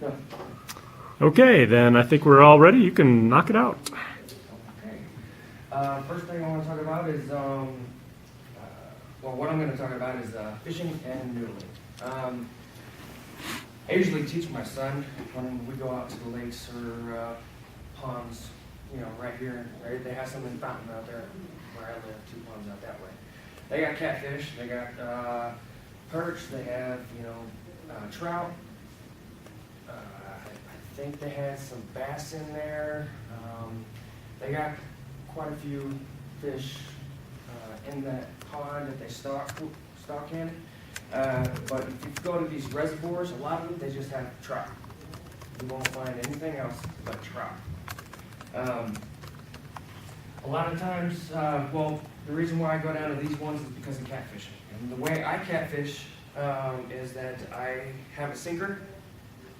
No. Okay, then I think we're all ready. You can knock it out. Okay. First thing I want to talk about is, well, what I'm going to talk about is fishing and noodling. I usually teach my son when we go out to the lakes or ponds, you know, right here, right? They have some in Fountain out there where I live, 2 ponds out that way. They got catfish, they got perch, they have, you know, trout. I think they had some bass in there. They got quite a few fish in that pond that they stock in. But if you go to these reservoirs, a lot of them, they just have trout. You won't find anything else but trout. A lot of times, well, the reason why I go down to these ones is because of catfishing. And the way I catfish is that I have a sinker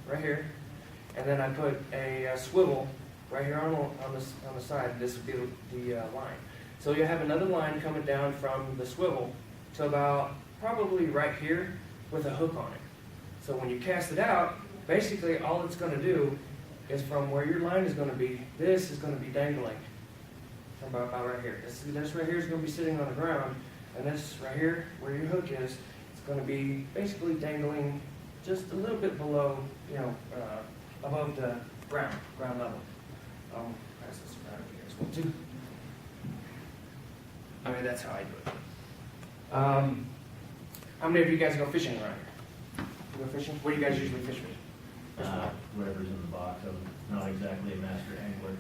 right here, and then I put a swivel right here on the side. This would be the line. So you have another line coming down from the swivel to about probably right here with a hook on it. So when you cast it out, basically all it's going to do is from where your line is going to be, this is going to be dangling from about right here. This right here is going to be sitting on the ground, and this right here, where your hook is, it's going to be basically dangling just a little bit below, you know, above the ground level. Pass this around here as well too. I mean, that's how I do it. How many of you guys go fishing around here? You go fishing? What do you guys usually fish with? Whatever's in the box. I'm not exactly a master angler.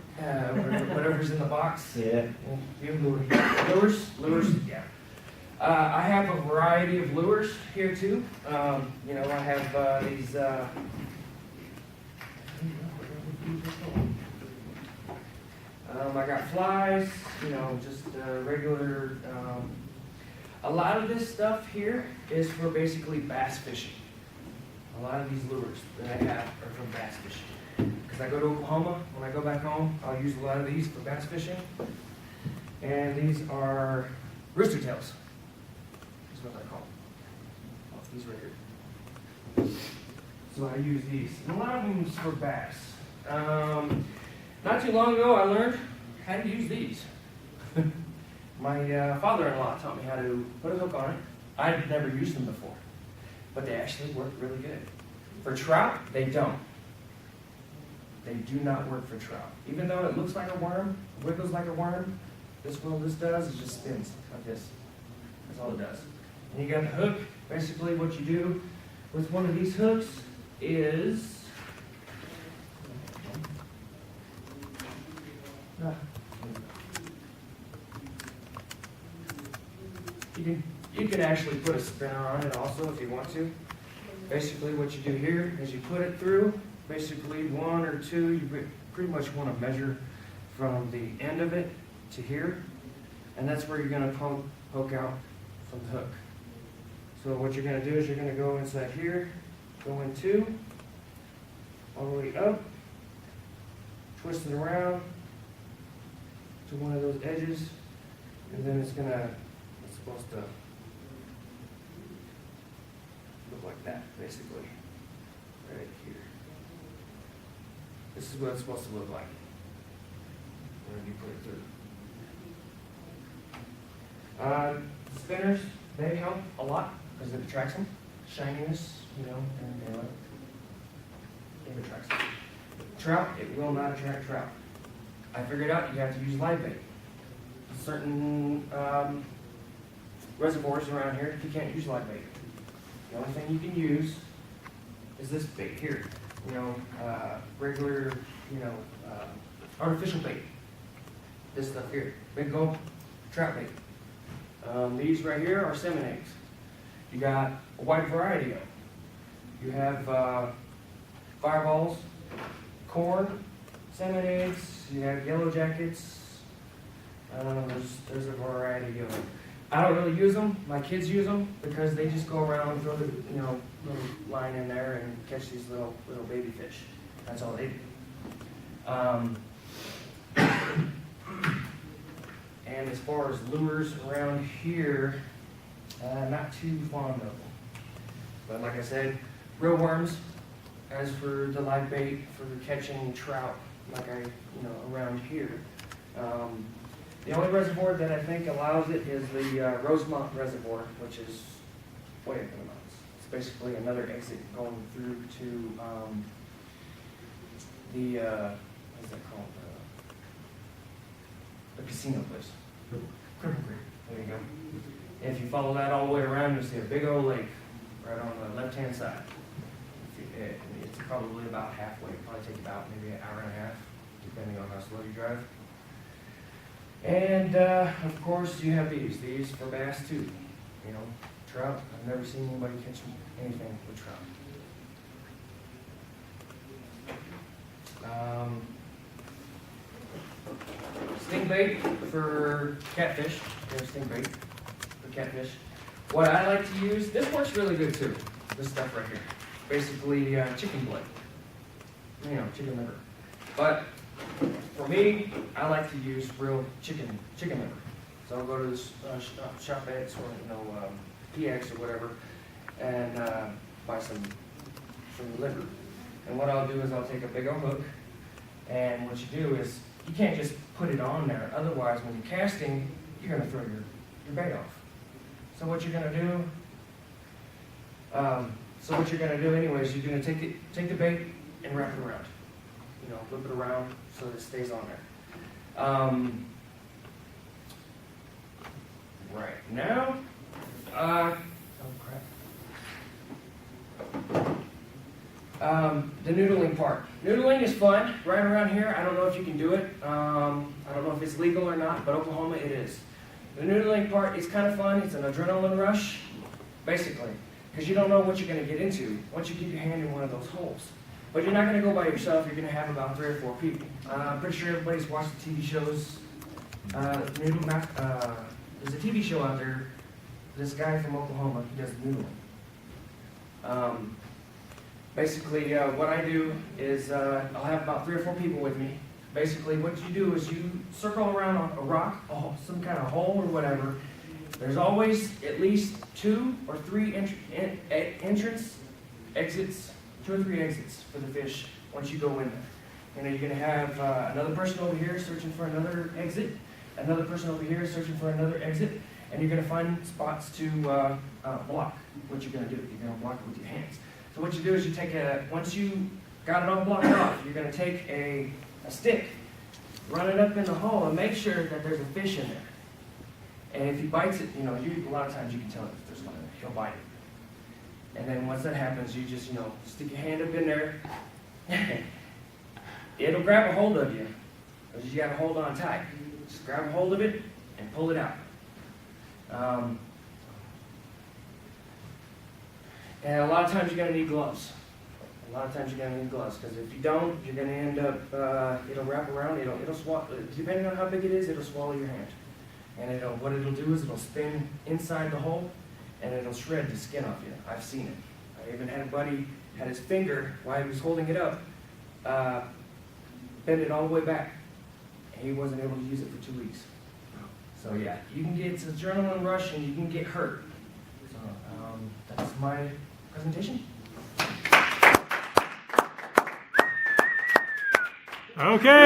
Whatever's in the box. Yeah. You lures. Yeah. I have a variety of lures here too. You know, I have these. I got flies. You know, just regular. A lot of this stuff here is for basically bass fishing. A lot of these lures that I have are for bass fishing. Because I go to Oklahoma, when I go back home, I'll use a lot of these for bass fishing. And these are rooster tails. That's what I call them. Oh, these right here. So I use these. And a lot of them is for bass. Not too long ago, I learned how to use these. My father-in-law taught me how to put a hook on it. I'd never used them before, but they actually work really good. For trout, they don't. They do not work for trout. Even though it looks like a worm, wiggles like a worm, this does is just spins like this. That's all it does. And you got the hook. Basically what you do with one of these hooks is you can actually put a spinner on it also if you want to. Basically what you do here is you put it through, basically 1 or 2, you pretty much want to measure from the end of it to here, and that's where you're going to poke out from the hook. So what you're going to do is you're going to go inside here, go in 2, all the way up, twist it around to one of those edges, and then it's supposed to look like that, basically, right here. This is what it's supposed to look like when you put it through. Spinners, they help a lot because it attracts them. Shininess, you know, and it attracts them. Trout, it will not attract trout. I figured out you have to use live bait. Certain reservoirs around here, you can't use live bait. The only thing you can use is this bait here. You know, regular, you know, artificial bait. This stuff here, big gulp trout bait. These right here are salmon eggs. You got a wide variety of them. You have fireballs, corn, salmon eggs, you have yellow jackets. There's a variety of them. I don't really use them. My kids use them because they just go around, throw the little line in there and catch these little baby fish. That's all they do. And as far as lures around here, not too fond of them. But like I said, real worms as for the live bait for catching trout, like around here. The only reservoir that I think allows it is the Rosemont Reservoir, which is way up in the mountains. It's basically another exit going through to what's that called? The casino place. Cripple Creek. There you go. If you follow that all the way around, you'll see a big old lake right on the left-hand side. It's probably about halfway. It'll probably take about maybe an hour and a half, depending on how slow you drive. And of course, you have these for bass too. Trout. I've never seen anybody catch anything with trout. Sting bait for catfish. There's sting bait for catfish. What I like to use, this works really good too. This stuff right here. Basically chicken blood. Chicken liver. But for me, I like to use real chicken liver. So I'll go to this shop X or PX or whatever, and buy some liver. And what I'll do is I'll take a big old hook, and what you do is you can't just put it on there. Otherwise, when you're casting, you're going to throw your bait off. So what you're going to do, anyways, you're going to take the bait and wrap it around. Flip it around so that it stays on there. Right now, oh crap. The noodling part. Noodling is fun. Right around here, I don't know if you can do it. I don't know if it's legal or not, but Oklahoma it is. The noodling part is kind of fun. It's an adrenaline rush, basically, because you don't know what you're going to get into once you get your hand in one of those holes. But you're not going to go by yourself. You're going to have about 3 or 4 people. I'm pretty sure everybody's watched the TV shows. There's a TV show out there. This guy from Oklahoma, he does noodling. Basically, what I do is I'll have about 3 or 4 people with me. Basically, what you do is you circle around a rock, some kind of hole or whatever. There's always at least 2 or 3 exits. 2 or 3 exits for the fish once you go in there. You're going to have another person over here searching for another exit, another person over here searching for another exit, and you're going to find spots to block. What you're going to do, you're going to block it with your hands. So what you do is you take once you got it all blocked off, you're going to take a stick, run it up in the hole, and make sure that there's a fish in there. And if he bites it, a lot of times you can tell if there's one in there, he'll bite it. And then once that happens, you just, stick your hand up in there. It'll grab a hold of you, but you got to hold on tight. Just grab a hold of it and pull it out. And a lot of times you're going to need gloves. Because if you don't, you're going to end up, it'll wrap around, it'll swallow, depending on how big it is, it'll swallow your hand. And what it'll do is it'll spin inside the hole, and it'll shred the skin off you. I've seen it. I even had a buddy had his finger, while he was holding it up, bend it all the way back, and he wasn't able to use it for 2 weeks. So yeah, you can get an adrenaline rush and you can get hurt. So that's my presentation. Okay.